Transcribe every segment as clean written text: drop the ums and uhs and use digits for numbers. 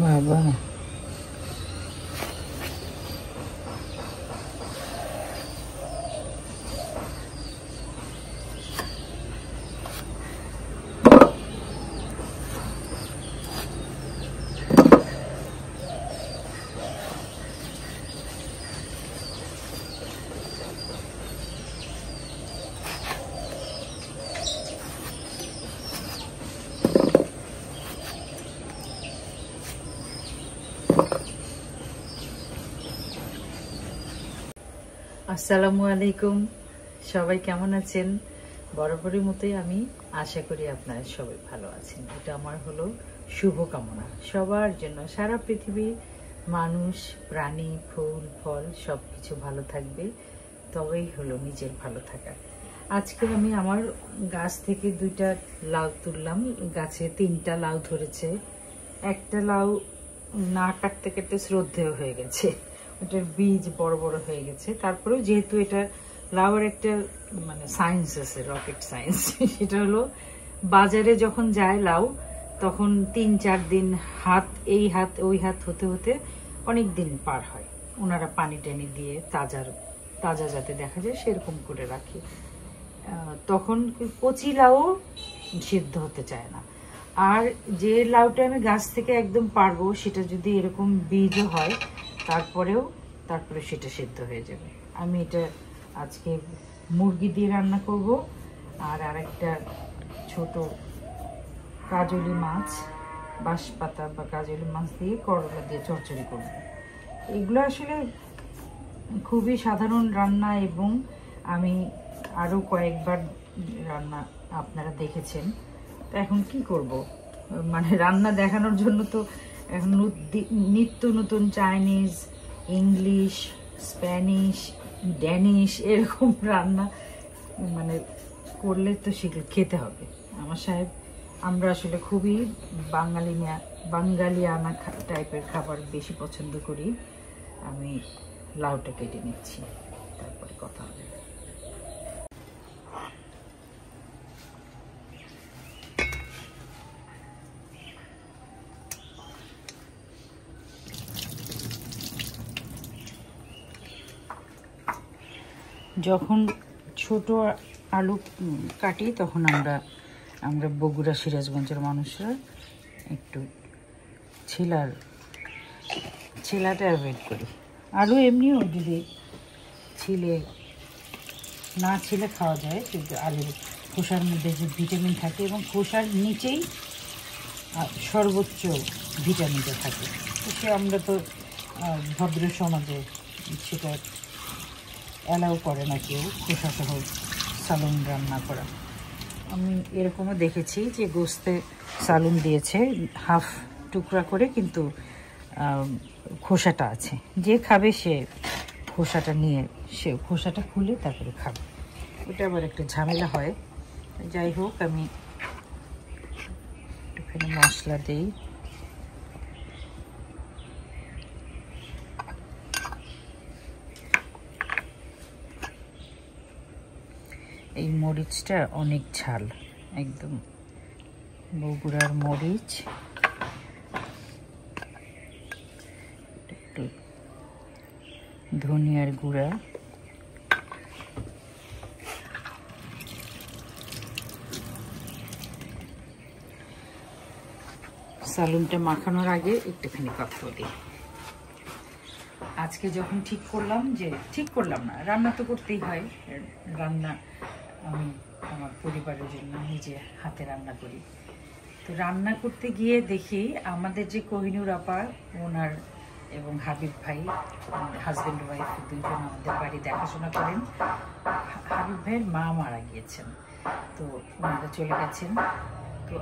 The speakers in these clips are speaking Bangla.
বাবা আসসালামু আলাইকুম। সবাই কেমন আছেন? বরাবরের মতোই আমি আশা করি আপনারা সবাই ভালো আছেন। এটা আমার হলো শুভকামনা সবার জন্য। সারা পৃথিবী মানুষ, প্রাণী, ফুল, ফল সবকিছু ভালো থাকবে, তবেই হলো নিজের ভালো থাকা। আজকে আমি আমার গাছ থেকে 2টা লাউ তুললাম। গাছে 3টা লাউ ধরেছে। একটা লাউ না কাটতে কাটতে শ্রদ্ধেয় হয়ে গেছে, ওটার বীজ বড় বড় হয়ে গেছে। তারপরেও যেহেতু এটা লাউয়ের একটা মানে সায়েন্স আছে, রকেট সায়েন্স, সেটা হলো বাজারে যখন যায় লাউ তখন 3-4 দিন হাত এই হাত ওই হাত হতে হতে অনেক দিন পার হয়। ওনারা পানি টানি দিয়ে তাজা যাতে দেখা যায় সেরকম করে রাখে। তখন কচি লাউ সিদ্ধ হতে চায় না। আর যে লাউটা আমি গাছ থেকে একদম পারবো সেটা যদি এরকম বীজও হয় তারপরে সেটা সিদ্ধ হয়ে যাবে। আমি এটা আজকে মুরগি দিয়ে রান্না করব, আর আরেকটা ছোট কাজলি মাছ, বাঁশপাতা বা কাজলি মাছ দিয়ে করলা দিয়ে চচ্চড়ি করব। এগুলো আসলে খুবই সাধারণ রান্না এবং আমি আরও কয়েকবার রান্না আপনারা দেখেছেন। তো এখন কি করব, মানে রান্না দেখানোর জন্য তো এখন নিত্য নতুন চাইনিজ, ইংলিশ, স্প্যানিশ, ড্যানিশ এরকম রান্না মানে করলে তো সেগুলো খেতে হবে। আমার সাহেব আমরা আসলে খুবই বাঙালিয়ানা টাইপের খাবার বেশি পছন্দ করি। আমি লাউটা কেটে নিচ্ছি, তারপরে কথা হবে। যখন ছোট আলু কাটি তখন আমরা বগুড়া সিরাজগঞ্জের মানুষরা একটু ছিলাটা অ্যাভয়েড করি। আলু এমনিও যদি ছিলে খাওয়া যায়, কিন্তু আলুর খোসার মধ্যে যে ভিটামিন থাকে এবং খোসার নিচেই সর্বোচ্চ ভিটামিনটা থাকে, তো সে আমরা তো ভদ্র সমাজে সেটা অ্যালাউ করে না কেউ খোসা সহ সালুন রান্না করা। আমি এরকমও দেখেছি যে গোস্তে সালুন দিয়েছে হাফ টুকরা করে, কিন্তু খোসাটা আছে। যে খাবে সে খোসাটা খুলে তারপরে খাবে। ওটা আবার একটা ঝামেলা হয়। যাই হোক, আমি এখানে মশলা দিই। এই মরিচটা অনেক ঝাল, একদম বগুড়ার মরিচ। একটু ধনিয়ার গুঁড়া, সালুনটা মাখানোর আগে একটুখানি কথা বলি। আজকে যখন ঠিক করলাম না, রান্না তো করতেই হয়। রান্না আমি আমার পরিবারের জন্য নিজে হাতে রান্না করি। তো রান্না করতে গিয়ে দেখি আমাদের যে কোহিনুর আপা, ওনার এবং হাবিব ভাই, হাজব্যান্ড ওয়াইফ দুইজন আমাদের বাড়ি দেখাশোনা করেন। হাবিব ভাইয়ের মা মারা গিয়েছেন, তো ওনারা চলে গেছেন। তো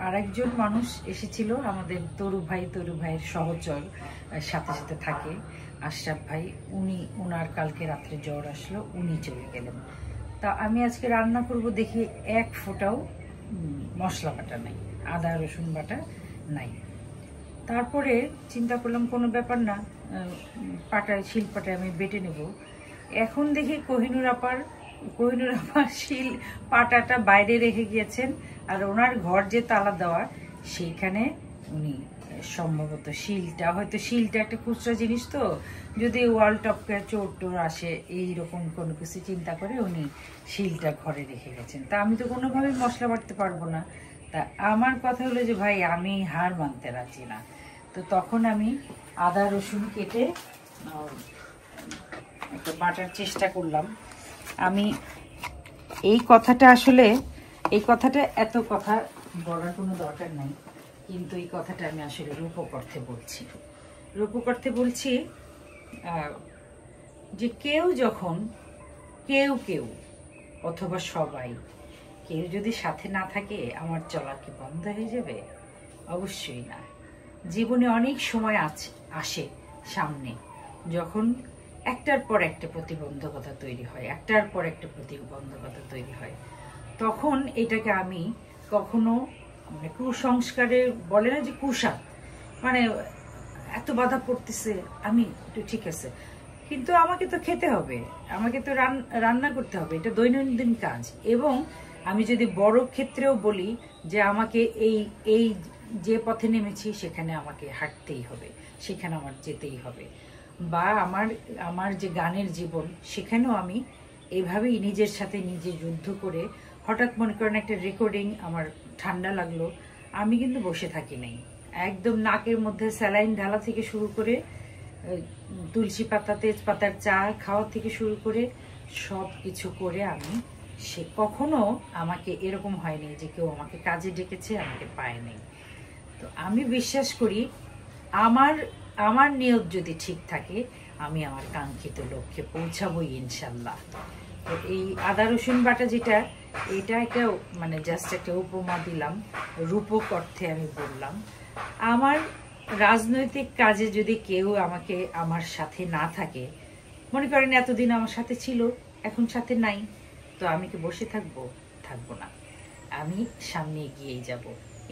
আরেকজন মানুষ এসেছিল, আমাদের তরু ভাইয়ের সহচর, সাথে সাথে থাকে আশরাফ ভাই। ওনার কালকে রাত্রে জ্বর আসলো, উনি চলে গেলেন। তা আমি আজকে রান্না করব, দেখি এক ফোঁটাও মশলা বাটা নাই, আদা রসুন বাটা নাই। তারপরে চিন্তা করলাম কোনো ব্যাপার না, শিলপাটায় আমি বেটে নেব। এখন দেখি কোহিনুর আপা শিল পাটাটা বাইরে রেখে গিয়েছেন, আর ওনার ঘর যে তালা দেওয়া সেইখানে উনি সম্ভবত শিলটা, হয়তো শিলটা একটা খুচরা জিনিস, তো যদি ওয়াল টপকে চোর টোর আসে এইরকম কোনো কিছু চিন্তা করে উনি শিলটা ঘরে রেখে গেছেন। তা আমি তো কোনোভাবেই মশলা বাটতে পারবো না। তা আমার কথা হলো যে ভাই আমি হার মানতে রাজি না। তো তখন আমি আদা রসুন কেটে একটা বাটার চেষ্টা করলাম। আমি এই কথাটা আসলে এত কথা বলার কোনো দরকার নাই, কিন্তু এই কথাটা আমি আসলে রূপক অর্থে বলছি যে কেউ অথবা সবাই, কেউ যদি সাথে না থাকে আমার চলা কি বন্ধ হয়ে যাবে? অবশ্যই না। জীবনে অনেক সময় আসে সামনে, যখন একটার পর একটা প্রতিবন্ধকতা তৈরি হয়, তখন এটাকে আমি কখনো মানে কুসংস্কারে বলে না যে কুসাদ, মানে এত বাধা পড়তেছে, আমি একটু ঠিক আছে, কিন্তু আমাকে তো খেতে হবে, আমাকে তো রান্না করতে হবে, এটা দৈনন্দিন কাজ। এবং আমি যদি বড় ক্ষেত্রেও বলি যে আমাকে এই যে পথে নেমেছি সেখানে আমাকে হাঁটতেই হবে, সেখানে আমার যেতেই হবে। বা আমার যে গানের জীবন, সেখানেও আমি এইভাবেই নিজের সাথে নিজে যুদ্ধ করে, হঠাৎ মনে করেন একটা রেকর্ডিং, আমার ঠান্ডা লাগলো, আমি কিন্তু বসে থাকি নাই। একদম নাকের মধ্যে স্যালাইন ঢালা থেকে শুরু করে, তুলসী পাতা তেজপাতার চা খাওয়া থেকে শুরু করে সব কিছু করে আমি কখনো আমাকে এরকম হয়নি যে কেউ আমাকে কাজে ডেকেছে, আমাকে পায় নাই। তো আমি বিশ্বাস করি আমার নিয়ত যদি ঠিক থাকে, আমি আমার কাঙ্ক্ষিত লক্ষ্যে পৌঁছাবোই ইনশাল্লাহ। তো এই আদা রসুন বাটা যেটা, এটা একটা মানে জাস্ট একটা উপমা দিলাম, রূপক অর্থে আমি বললাম। আমার রাজনৈতিক কাজে যদি কেউ আমার সাথে না থাকে, মনে করেন এতদিন আমার সাথে ছিল, এখন সাথে নাই, তো আমি কি বসে থাকবো না, আমি সামনে এগিয়েই যাব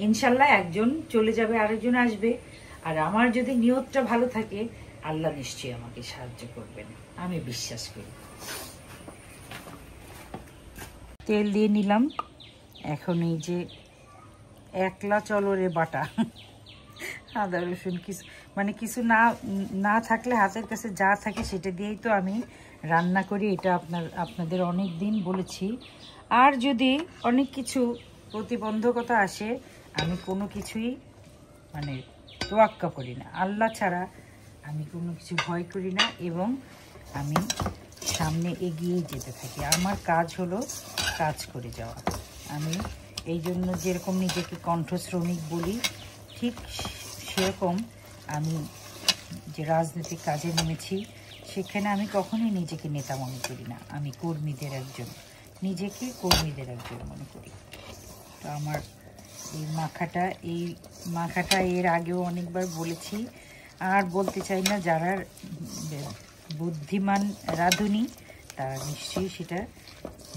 ইনশাল্লাহ। একজন চলে যাবে, আরেকজন আসবে, আর আমার যদি নিয়তটা ভালো থাকে, আল্লাহ নিশ্চয়ই আমাকে সাহায্য করবেন, আমি বিশ্বাস করি। তেল দিয়ে নিলাম। এখন এই যে একলা চলরে বাটা আদা রসুন কিছু না থাকলে হাতের কাছে যা থাকে সেটা দিয়েই তো আমি রান্না করি। এটা আপনাদের অনেক দিন বলেছি। আর যদি অনেক কিছু প্রতিবন্ধকতা আসে, আমি কোনো কিছুই মানে তোয়াক্কা করি না, আল্লাহ ছাড়া আমি কোনো কিছু ভয় করি না, এবং আমি সামনে এগিয়েই যেতে থাকি। আমার কাজ হলো কাজ করে যাওয়া। আমি এই জন্য যেরকম নিজেকে কণ্ঠশ্রমিক বলি, ঠিক সেরকম আমি যে রাজনৈতিক কাজে নেমেছি, সেখানে আমি কখনোই নিজেকে নেতা মনে করি না, আমি নিজেকে কর্মীদের একজন মনে করি। তো আমার এই মাখাটা এর আগেও অনেকবার বলেছি, আর বলতে চাই না। যারা বুদ্ধিমান রাঁধুনি তারা নিশ্চয়ই সেটা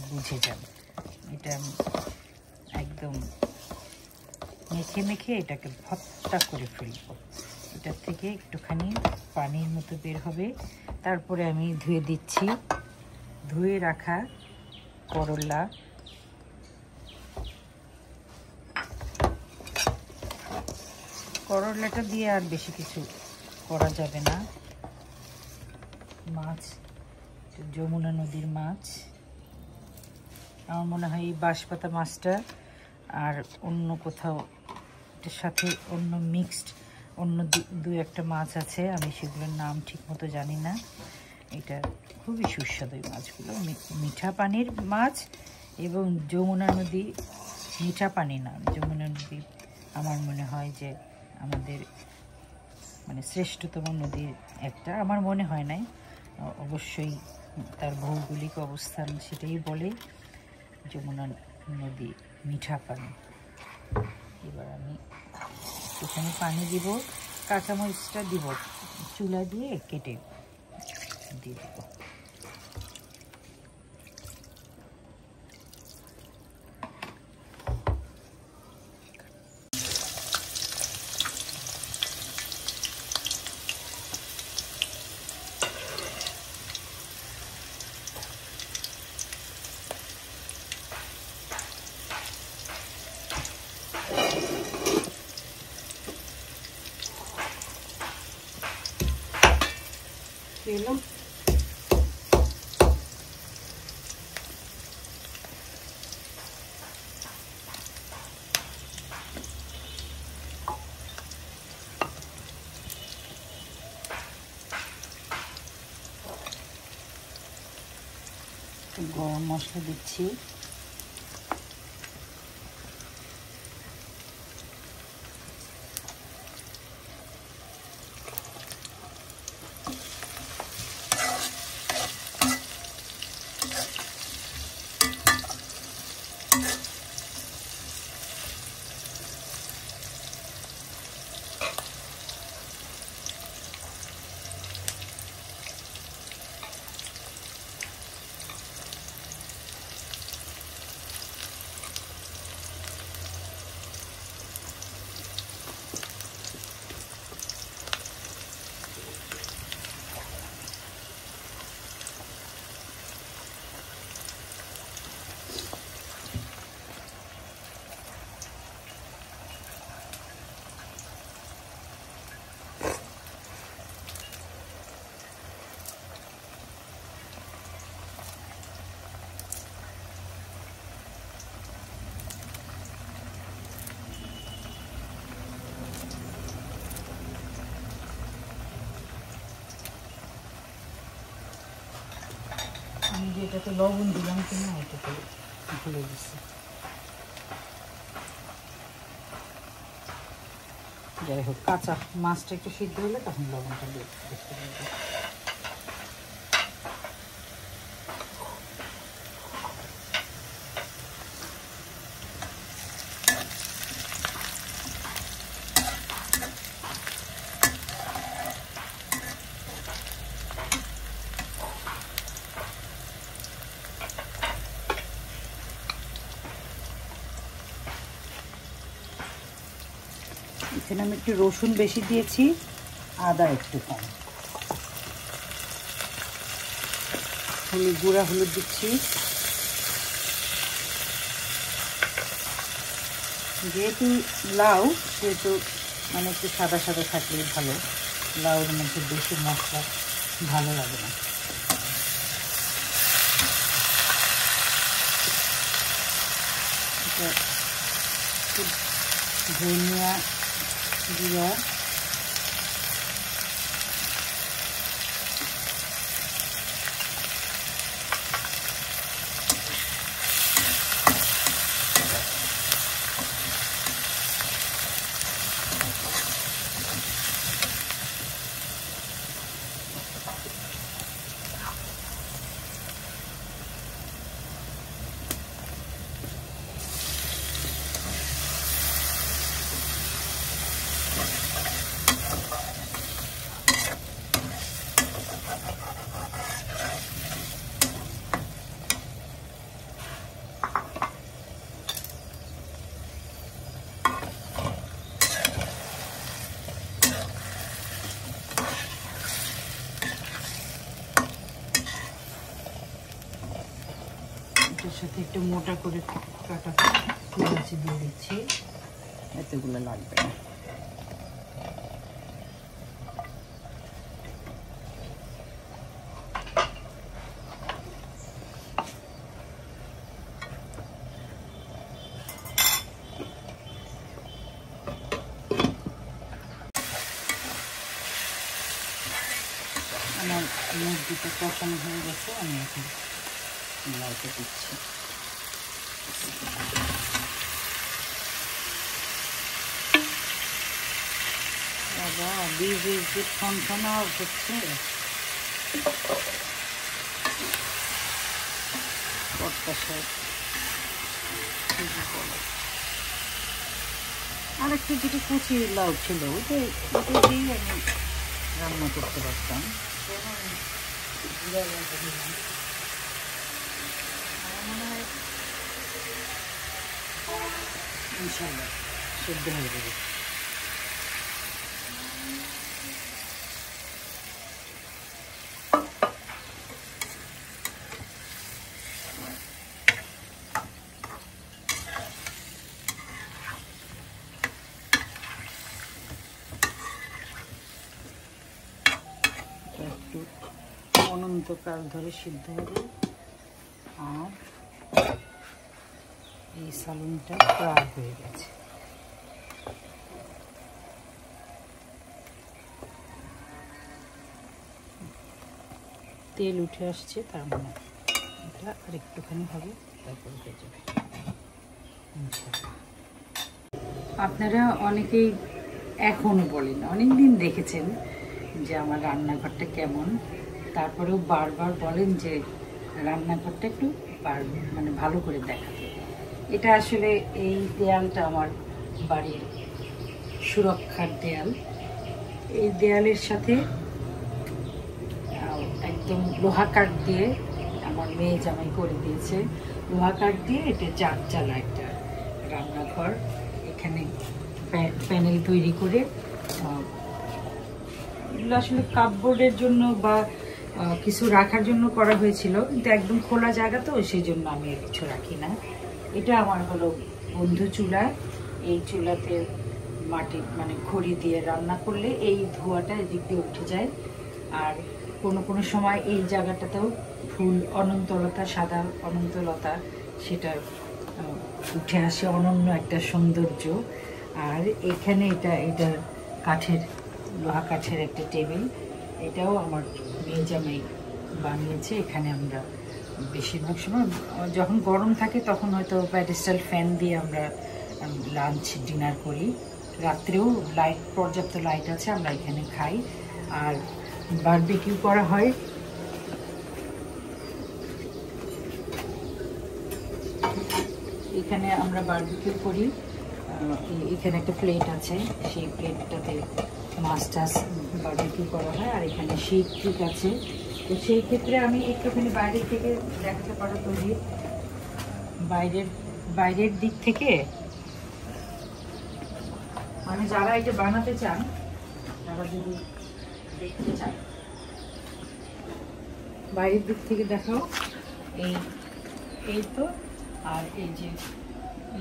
বুঝে যান। এটা একদম মেখে এটাকে ভর্তা করে ফেলব। এটার থেকে একটুখানি পানির মতো বের হবে। তারপরে আমি ধুয়ে রাখা করলাটা দিয়ে আর বেশি কিছু করা যাবে না। মাছ, যমুনা নদীর মাছ, আমার মনে হয় এই বাঁশপাতা মাছটা আর অন্য কোথাও এটার সাথে অন্য মিক্সড দু একটা মাছ আছে, আমি সেগুলোর নাম ঠিক মতো জানি না। এটা খুবই সুস্বাদু এই মাছগুলো, মিঠা পানির মাছ। এবং যমুনা নদী মিঠা পানি না, যমুনা নদী আমার মনে হয় যে আমাদের মানে শ্রেষ্ঠতম নদীর একটা, আমার মনে হয় নাই, অবশ্যই তার ভৌগোলিক অবস্থান সেটাই বলে যমুনা নদী মিঠা পানি। এবার আমি এখানে পানি দিব, কাঁচামরিচটা দিব, চুলা দিয়ে কেটে দিয়ে দেব। ফুটে এলো। গরম মশলা দিচ্ছি, আমি যেটাতে লবণ দিলাম কিনা এটাতে ভুলে দিচ্ছি। যাই হোক, কাঁচা মাছটা একটু সিদ্ধ হলে তখন লবণটা দেখতে পারবো। এখানে আমি একটু রসুন বেশি দিয়েছি, আদা একটু কম। হলুদ গুঁড়া হলুদ দিচ্ছি, যেহেতু লাউ সেহেতু মানে একটু সাদা সাদা থাকলে ভালো, লাউর মধ্যে বেশি মশলা ভালো লাগে না। ধনিয়া জিরা এটার সাথে একটু মোটা করে কাটা পেঁয়াজ দিয়ে দিচ্ছি, এতগুলো লাগবে না। আমার মুরগিটা কষানো হয়ে গেছে, আমি এখন লাউটা দিচ্ছি। বাবা, বীজ যে ঠনঠনা হচ্ছে, আরেকটু যেটা কুচি লাউ ছিল ওটা দিয়েই আমি রান্না করতে পারতাম। ইনশাআল্লাহ সেদ্ধ হয়ে যাবে। একটু অনন্তকাল ধরে সিদ্ধ হবে। আর এই সালুনটা প্রায় হয়ে গেছে। তেল উঠে আসছে, তার মানে এটা আর একটুখানি হবে, তারপর হয়ে যাবে। আপনারা অনেকেই এখনো বলেন, অনেকদিন দেখেছেন যে আমার রান্নাঘরটা কেমন, তারপরেও বারবার বলেন যে রান্নাঘরটা একটু মানে ভালো করে দেখাতে। এটা আসলে এই দেয়ালটা আমার বাড়ির সুরক্ষার দেয়াল। এই দেয়ালের সাথে একদম লোহা কাঠ দিয়ে আমার মেয়ে জামাই করে দিয়েছে। লোহা কাঠ দিয়ে এটা চারচালা একটা রান্নাঘর। এখানে প্যানেল তৈরি করে, এগুলো আসলে কাপবোর্ডের জন্য বা কিছু রাখার জন্য করা হয়েছিল, কিন্তু একদম খোলা জায়গা তো, সেই জন্য আমি আর কিছু রাখি না। এটা আমার হলো বন্ধু চুলা। এই চুলাতে মাটি মানে খড়ি দিয়ে রান্না করলে এই ধোঁয়াটা এদিক দিয়ে উঠে যায়। আর কোনো সময় এই জায়গাটাতেও ফুল অনন্তলতা, সাদা অনন্তলতা, সেটা উঠে আসে, অনন্য একটা সৌন্দর্য। আর এখানে এটা কাঠের, লোহা কাঠের একটা টেবিল, এটাও আমার মেয়ে জামাই বানিয়েছে। এখানে আমরা বেশিরভাগ সময় যখন গরম থাকে তখন হয়তো প্যাডেস্টাল ফ্যান দিয়ে আমরা লাঞ্চ ডিনার করি। রাত্রেও লাইট, পর্যাপ্ত লাইট আছে, আমরা এখানে খাই। আর বারবিকিউ করা হয়। এখানে আমরা বারবিকিউ করি। এখানে একটা প্লেট আছে, সেই প্লেটটাতে মাছ টাছ বারবিকিউ করা হয়। আর এখানে শিক টিক আছে। তো সেই ক্ষেত্রে আমি একটুখানি বাইরের থেকে দেখাতে পারো তৈরি, বাইরের দিক থেকে, মানে যারা এটা বানাতে চান, তারা যদি দেখতে চান, বাইরের দিক থেকে দেখাও। এই তো। আর এই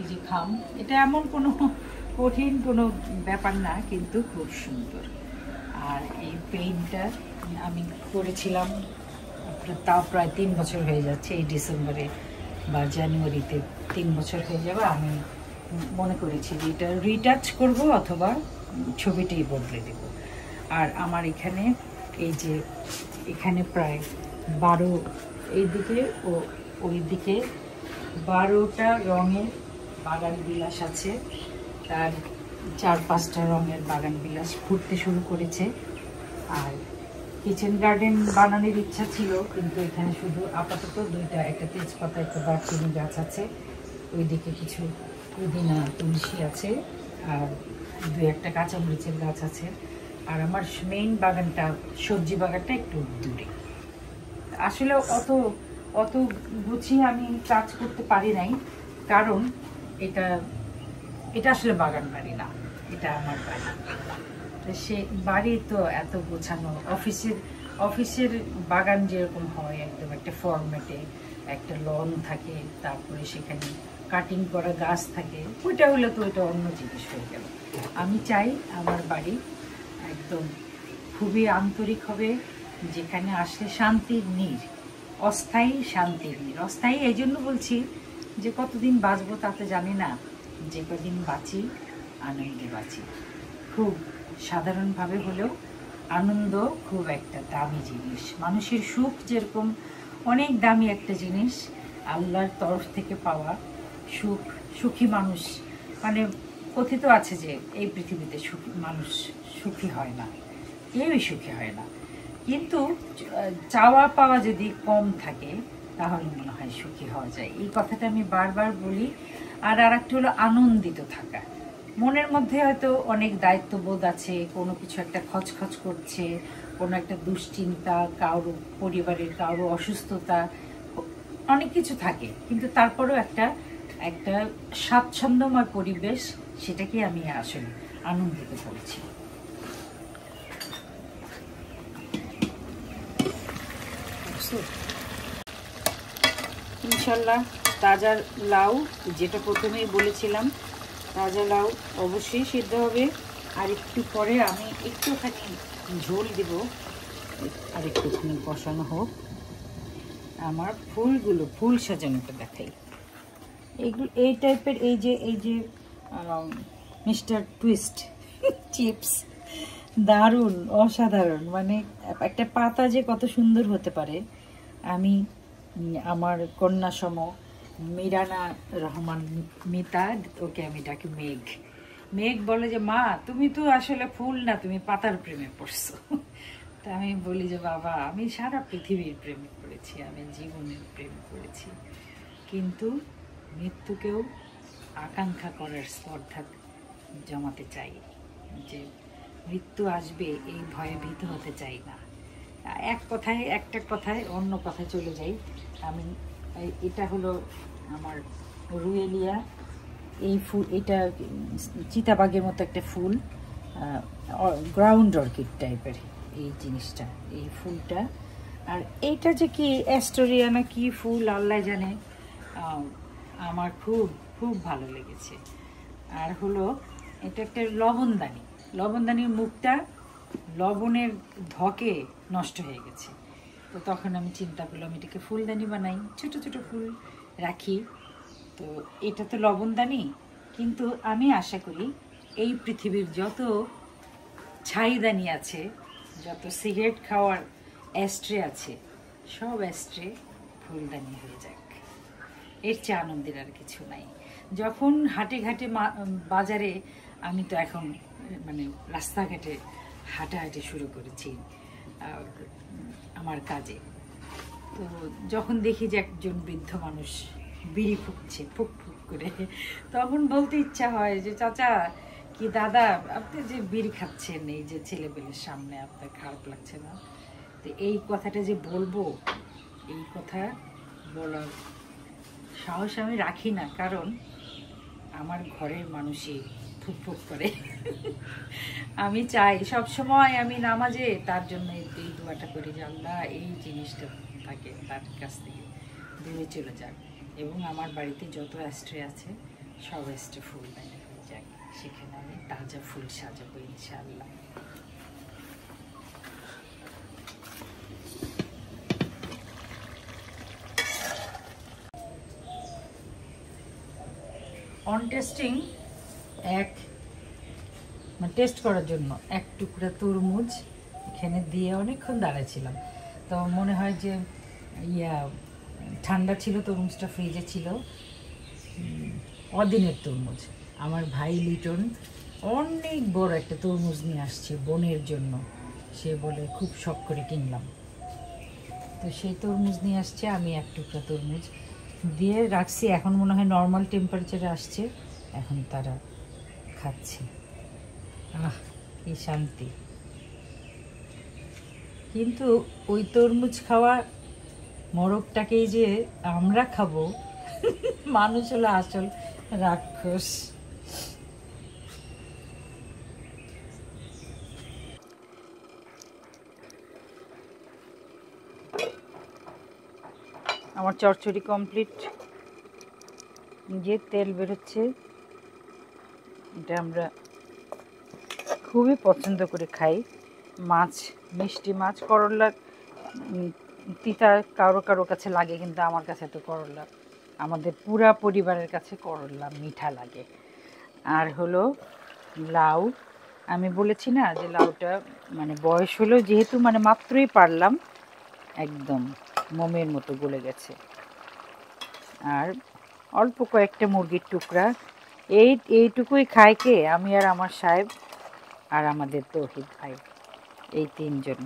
যে খাম, এটা এমন কোনো কঠিন কোনো ব্যাপার না, কিন্তু খুব সুন্দর। আর এই পেইন্টটা আমি করেছিলাম, তাও প্রায় 3 বছর হয়ে যাচ্ছে। এই ডিসেম্বরে বা জানুয়ারিতে 3 বছর হয়ে যাবে। আমি মনে করেছি যে এটা রিটাচ করব অথবা ছবিটাই বদলে দেব। আর আমার এখানে এই যে এখানে প্রায় 12, এইদিকে ও ওই দিকে 12টা রঙের বাগান বিলাস আছে। তার 4-5টা রঙের বাগান বিলাস ফুটতে শুরু করেছে। আর কিচেন গার্ডেন বানানোর ইচ্ছা ছিল, কিন্তু এখানে শুধু আপাতত 2টা, একটা তেজপাতা, একটা দারচিনি গাছ আছে। ওইদিকে কিছু পুদিনা, তুলসী আছে, আর 2-1টা কাঁচামরিচের গাছ আছে। আর আমার মেইন বাগানটা, সবজি বাগানটা একটু দূরে। আসলে অত গুছিয়ে আমি কাজ করতে পারি নাই, কারণ এটা আসলে বাগান বাড়ি না, এটা আমার বাড়ি। তো সে বাড়ি তো এত গোছানো, অফিসের বাগান যেরকম হয়, একদম একটা ফরম্যাটে, একটা লন থাকে, তারপরে সেখানে কাটিং করা গাছ থাকে, ওইটা হলে তো ওইটা অন্য জিনিস হয়ে গেল। আমি চাই আমার বাড়ি একদম খুবই আন্তরিক হবে, যেখানে আসলে শান্তির নীড়, অস্থায়ী শান্তির নীড়। অস্থায়ী এই জন্য বলছি যে কতদিন বাঁচবো তাতে জানি না, যে কদিন বাঁচি আনন্দে বাঁচি। খুব সাধারণভাবে হলেও আনন্দ খুব একটা দামি জিনিস। মানুষের সুখ যেরকম অনেক দামি একটা জিনিস, আল্লাহর তরফ থেকে পাওয়া সুখ, সুখী মানুষ, মানে কথিত আছে যে এই পৃথিবীতে মানুষ সুখী হয় না, কেউই সুখী হয় না। কিন্তু চাওয়া পাওয়া যদি কম থাকে তাহলে মনে হয় সুখী হওয়া যায়। এই কথাটা আমি বারবার বলি। আর একটা হলো আনন্দিত থাকা। মনের মধ্যে হয়তো অনেক দায়িত্ববোধ আছে, কোনো কিছু একটা খচখচ করছে, কোনো একটা দুশ্চিন্তা, কারো পরিবারের কারো অসুস্থতা, অনেক কিছু থাকে, কিন্তু তারপরেও একটা স্বাচ্ছন্দ্যময় পরিবেশ, সেটাকে আমি আসলে আনন্দিত করছি। ইনশাল্লাহ তাজা লাউ, যেটা প্রথমেই বলেছিলাম, তাজা লাউ অবশ্যই সিদ্ধ হবে। আর একটু পরে আমি একটুখানি ঝোল দেব, আরেকটুখানি বসানো হোক। আমার ফুলগুলো, ফুল সাজানোটা দেখাই। এইগুলো এই টাইপের, এই যে মিস্টার টুইস্ট চিপস, দারুণ, অসাধারণ। মানে একটা পাতা যে কত সুন্দর হতে পারে। আমি আমার কন্যা সম মিরানা রহমান মিতা, ওকে আমি ডাকি মেঘ। মেঘ বলে যে মা তুমি তো আসলে ফুল না, তুমি পাতার প্রেমে পড়ছো। তা আমি বলি যে বাবা আমি সারা পৃথিবীর প্রেমে পড়েছি, আমি জীবনের প্রেমে পড়েছি, কিন্তু মৃত্যুকেও আকাঙ্ক্ষা করার স্পর্ধা জমাতে চাই, যে মৃত্যু আসবে এই ভয়ে ভীত হতে চাই না। একটা কথায় অন্য কথায় চলে যাই। আমি এটা হলো আমার রুয়েলিয়া, এই ফুল, এটা চিতাবাগের মতো একটা ফুল, গ্রাউন্ড অর্কিড টাইপের এই জিনিসটা, এই ফুলটা। আর এইটা যে কি অ্যাস্টোরিয়া না কি ফুল আল্লাহ জানে, আমার খুব খুব ভালো লেগেছে। আর হলো এটা একটা লবণদানি, লবণদানির মুখটা লবণের ধকে নষ্ট হয়ে গেছে। তো তখন আমি চিন্তা করলাম এটাকে ফুলদানি বানাই, ছোট ছোট ফুল রাখি। তো এটা তো লবণদানি, কিন্তু আমি আশা করি এই পৃথিবীর যত ছাইদানি আছে, যত সিগারেট খাওয়ার অ্যাস্ট্রে আছে, সব অ্যাস্ট্রে ফুলদানি হয়ে যাক। এর চেয়ে আনন্দের আর কিছু নাই। যখন হাটে ঘাটে বাজারে, আমি তো এখন মানে রাস্তাঘাটে হাঁটাহাঁটি শুরু করেছি আমার কাজে, তো যখন দেখি যে একজন বৃদ্ধ মানুষ বিড়ি ফুঁকছে ফুক ফুক করে, তখন বলতে ইচ্ছা হয় যে চাচা কি দাদা আপনি যে বিড়ি খাচ্ছেন এই যে ছেলেপেলের সামনে, আপনার খারাপ লাগছে না? তো এই কথাটা যে বলবো, এই কথা বলার সাহস আমি রাখি না, কারণ আমার ঘরের মানুষই ফুক ফুক করে। আমি চাই সব সময় আমি নামাজে তার জন্য এই দোয়াটা করি যে আল্লাহ এই জিনিসটা থাকে তার কাছ থেকে দূরে চলে যাক, এবং আমার বাড়িতে যত অ্যাস্ট্রে আছে সব অ্যাস্ট্রে ফুলদানি হয়ে যাক, সেখানে আমি তাজা ফুল সাজাবো ইনশাআল্লাহ। অন টেস্টিং মানে টেস্ট করার জন্য এক টুকরা তরমুজ এখানে দিয়ে অনেকক্ষণ দাঁড়াচ্ছিলাম। তো মনে হয় যে ঠান্ডা ছিল, তরমুজটা ফ্রিজে ছিল, অদিনের তরমুজ। আমার ভাই লিটন অনেক বড় একটা তরমুজ নিয়ে আসছে বোনের জন্য, সে বলে খুব শখ করে কিনলাম। তো সেই তরমুজ নিয়ে আসছে, আমি এক টুকরা তরমুজ দিয়ে রাখছি, এখন মনে হয় নর্মাল টেম্পারেচারে আসছে, এখন তারা খাচ্ছে। আহ কি শান্তি। কিন্তু ওই তরমুজ খাওয়া মোরগটাকেই যে আমরা খাবো, মানুষ হলো আসল রাক্ষস। আমার চচ্চড়ি কমপ্লিট, যে তেল বেরোচ্ছে, এটা আমরা খুবই পছন্দ করে খাই। মাছ, মিষ্টি মাছ, করলা তিতা কারো কারো কাছে লাগে, কিন্তু আমার কাছে তো করলা, আমাদের পুরা পরিবারের কাছে করলা মিঠা লাগে। আর হলো লাউ, আমি বলেছি না যে লাউটা মানে বয়স হলো যেহেতু, মানে মাত্রই পারলাম, একদম মোমের মতো গলে গেছে। আর অল্প কয়েকটা মুরগির টুকরা, এইটুকুই খায় কে? আমি আর আমার সাহেব আর আমাদের তৌহিদ ভাই, এই তিনজন।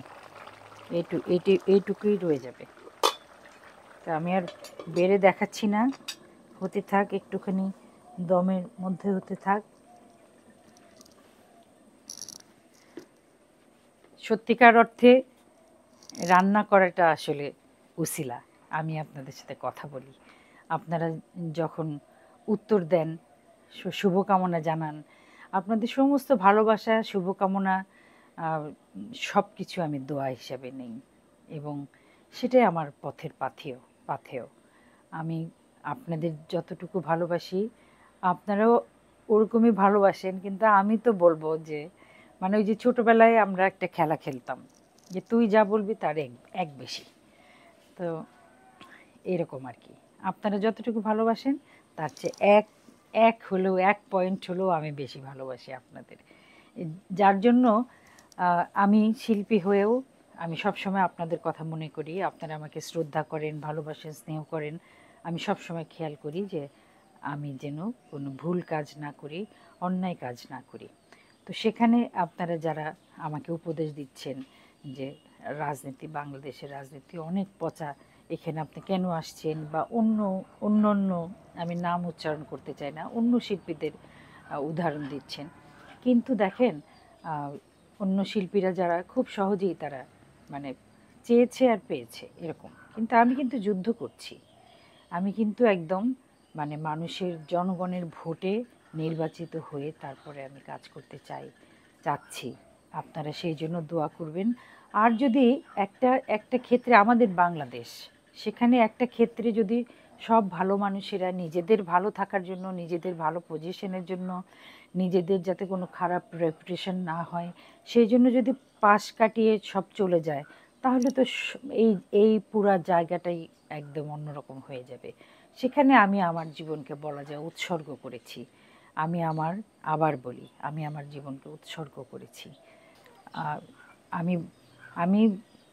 এইটুকুই রয়ে যাবে। তা আমি আর বেড়ে দেখাচ্ছি না, হতে থাক, একটুখানি দমের মধ্যে হতে থাক। সত্যিকার অর্থে রান্না করাটা আসলে উসিলা। আমি আপনাদের সাথে কথা বলি, আপনারা যখন উত্তর দেন, শুভকামনা জানান, আপনাদের সমস্ত ভালোবাসা, শুভকামনা, সব কিছু আমি দোয়া হিসাবে নেই, এবং সেটাই আমার পথের পাথেয়। আমি আপনাদের যতটুকু ভালোবাসি, আপনারাও ওরকমই ভালোবাসেন। কিন্তু আমি তো বলবো যে, মানে ওই যে ছোটোবেলায় আমরা একটা খেলা খেলতাম, যে তুই যা বলবি তার এক এক বেশি। তো এরকম আর কি, আপনারা যতটুকু ভালোবাসেন তার চেয়ে এক এক হলেও 1 পয়েন্ট হলেও আমি বেশি ভালোবাসি আপনাদের, যার জন্য আমি শিল্পী হয়েও আমি সবসময় আপনাদের কথা মনে করি। আপনারা আমাকে শ্রদ্ধা করেন, ভালোবাসেন, স্নেহ করেন। আমি সবসময় খেয়াল করি যে আমি যেন কোনো ভুল কাজ না করি, অন্যায় কাজ না করি। তো সেখানে আপনারা যারা আমাকে উপদেশ দিচ্ছেন যে রাজনীতি, বাংলাদেশের রাজনীতি অনেক পচা, এখানে আপনি কেন আসছেন, বা অন্য আমি নাম উচ্চারণ করতে চাই না, অন্য শিল্পীদের উদাহরণ দিচ্ছেন। কিন্তু দেখেন, অন্য শিল্পীরা যারা খুব সহজেই তারা মানে চেয়েছে আর পেয়েছে এরকম, কিন্তু আমি কিন্তু যুদ্ধ করছি। আমি কিন্তু একদম মানে মানুষের, জনগণের ভোটে নির্বাচিত হয়ে তারপরে আমি কাজ করতে চাচ্ছি। আপনারা সেই জন্য দোয়া করবেন। আর যদি একটা ক্ষেত্রে, আমাদের বাংলাদেশ, সেখানে একটা ক্ষেত্রে যদি সব ভালো মানুষেরা নিজেদের ভালো থাকার জন্য, নিজেদের ভালো পজিশনের জন্য, নিজেদের যাতে কোনো খারাপ রেপুটেশন না হয়, সেই জন্য যদি পাশ কাটিয়ে সব চলে যায়, তাহলে তো এই এই পুরা জায়গাটাই একদম অন্যরকম হয়ে যাবে। সেখানে আমি আমার জীবনকে বলা যায় উৎসর্গ করেছি। আবার বলি, আমি আমার জীবনকে উৎসর্গ করেছি। আমি আমি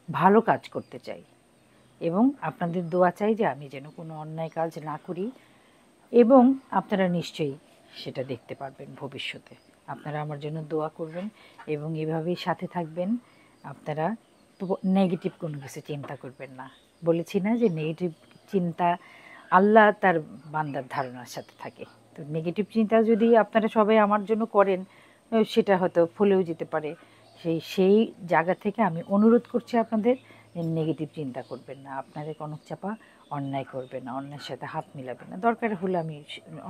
ভালো কাজ করতে চাই এবং আপনাদের দোয়া চাই যে আমি যেন কোনো অন্যায় কাজ না করি, এবং আপনারা নিশ্চয়ই সেটা দেখতে পারবেন ভবিষ্যতে। আপনারা আমার জন্য দোয়া করবেন এবং এভাবেই সাথে থাকবেন। আপনারা নেগেটিভ কোনো কিছু চিন্তা করবেন না। বলেছি না যে নেগেটিভ চিন্তা আল্লাহ তার বান্দার ধারণার সাথে থাকে। তো নেগেটিভ চিন্তা যদি আপনারা সবাই আমার জন্য করেন, সেটা হয়তো ফলেও যেতে পারে। সেই জায়গা থেকে আমি অনুরোধ করছি আপনাদের যে নেগেটিভ চিন্তা করবেন না, আপনাদের কনক চাপা অন্যায় করবেন না, অন্যায়ের সাথে হাত মিলাবেন না। দরকার হলে আমি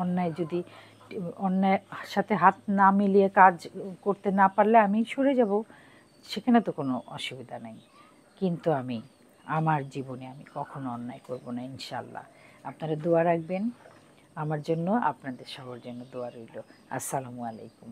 অন্যায়ের সাথে হাত না মিলিয়ে কাজ করতে না পারলে আমি সরে যাব, সেখানে তো কোনো অসুবিধা নেই। কিন্তু আমার জীবনে আমি কখনো অন্যায় করব না, ইনশাল্লাহ। আপনারা দোয়া রাখবেন আমার জন্য, আপনাদের সবার জন্য দোয়া রইল। আসসালামু আলাইকুম।